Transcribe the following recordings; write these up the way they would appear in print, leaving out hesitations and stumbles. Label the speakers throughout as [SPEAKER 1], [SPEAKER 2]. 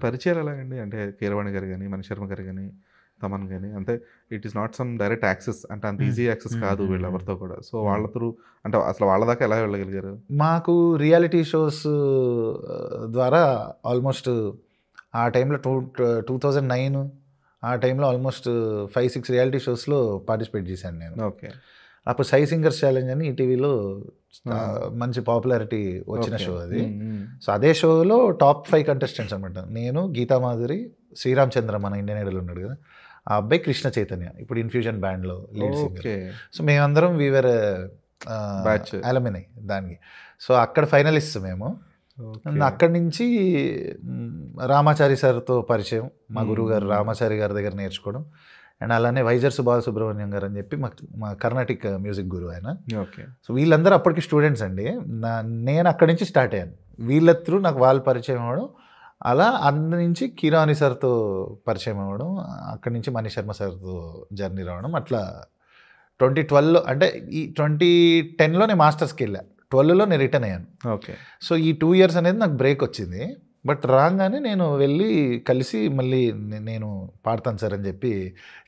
[SPEAKER 1] పరిచయాలు ఎలాగండి? అంటే కీరవాణి గారు గాని, మణిశర్మ గారు గాని, తమన్ గాని అంటే it is not some direct access అంటే అంత
[SPEAKER 2] హ్మ్.
[SPEAKER 1] ఈజీ యాక్సెస్
[SPEAKER 2] హ్మ్.
[SPEAKER 1] కాదు
[SPEAKER 2] హ్మ్. హ్మ్.
[SPEAKER 1] వీళ్ళెవరితో కూడా. సో
[SPEAKER 2] హ్మ్.
[SPEAKER 1] వాళ్ళ త్రూ అంటే అసలు వాళ్ళ దాకా ఎలా వెళ్ళగలిగారు?
[SPEAKER 2] మాకు రియాలిటీ షోస్ ద్వారా ఆల్మోస్ట్ ఆ టైంలో 2009 ఆ టైంలో ఆల్మోస్ట్ 5, 6 రియాలిటీ షోస్‌లో పార్టిసిపేట్ చేశాను నేను.
[SPEAKER 1] ఓకే.
[SPEAKER 2] అప్పుడు 'సై సింగర్స్ ఛాలెంజ్' అని ఈటీవీలో
[SPEAKER 1] ఆ!
[SPEAKER 2] మంచి పాపులారిటీ వచ్చిన
[SPEAKER 1] ఓకే.
[SPEAKER 2] షో అది.
[SPEAKER 1] హ్మ్.
[SPEAKER 2] సో, అదే షోలో టాప్ 5 కంటెస్టెంట్స్ అనమాట. నేను, గీతా మాధురి, శ్రీరామ్ చంద్ర మన ఇండియన్ ఐడల్ ఉన్నాడు కదా! ఆ అబ్బాయి కృష్ణ చైతన్య. ఇప్పుడు ఇన్‌ఫ్యూజన్ బ్యాండ్‌లో లీడ్ సింగర్.
[SPEAKER 1] ఓకే.
[SPEAKER 2] సో, మేమందరం వి వర్
[SPEAKER 1] బ్యాచ్.
[SPEAKER 2] అలుమిని దానికి. సో, అక్కడ ఫైనలిస్ట్స్ మేము.
[SPEAKER 1] ఓకే.
[SPEAKER 2] అక్కడి నుంచి హ్మ్, రామాచారి సార్‌తో పరిచయం. మా గురువుగారు
[SPEAKER 1] హ్మ్.
[SPEAKER 2] రామాచారి గారి దగ్గర నేర్చుకోవడం. అండ్ అలానే వైజర్సు బాలసుబ్రహ్మణ్యం గారు అని చెప్పి మా కర్ణాటిక్ మ్యూజిక్ గురువు ఆయన.
[SPEAKER 1] ఓకే.
[SPEAKER 2] సో, వీళ్ళందరూ అప్పటికి స్టూడెంట్స్ అండి. నేను అక్కడి నుంచి స్టార్ట్ అయ్యాను. వీళ్ళ త్రూ నాకు వాళ్ళు పరిచయం అవ్వడం. అలా అందు నుంచి కీరవాణి సార్‌తో పరిచయం అవ్వడం. అక్కడి నుంచి మణిశర్మ సార్‌తో జర్నీ రావడం. అట్లా 2012లో అంటే ఈ 2010లో నేను మాస్టర్స్‌కెళ్ళా. 12లో నేను రిటర్న్ అయ్యాను.
[SPEAKER 1] ఓకే.
[SPEAKER 2] సో, ఈ 2 ఇయర్స్ అనేది నాకు బ్రేక్ వచ్చింది. బట్ రాంగానే నేను వెళ్ళి కలిసి మళ్ళీ నేను పాడతాను సార్ అని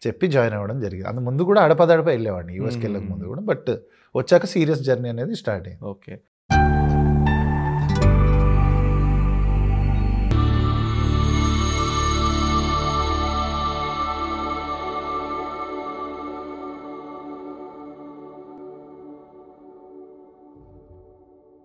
[SPEAKER 2] చెప్పి జాయిన్ అవ్వడం జరిగింది. అంతకు ముందు కూడా అడపాదడపా వెళ్ళేవాడిని యూఎస్‌కి వెళ్ళక ముందు కూడా. బట్ వచ్చాక సీరియస్ జర్నీ అనేది స్టార్ట్ అయింది.
[SPEAKER 1] ఓకే.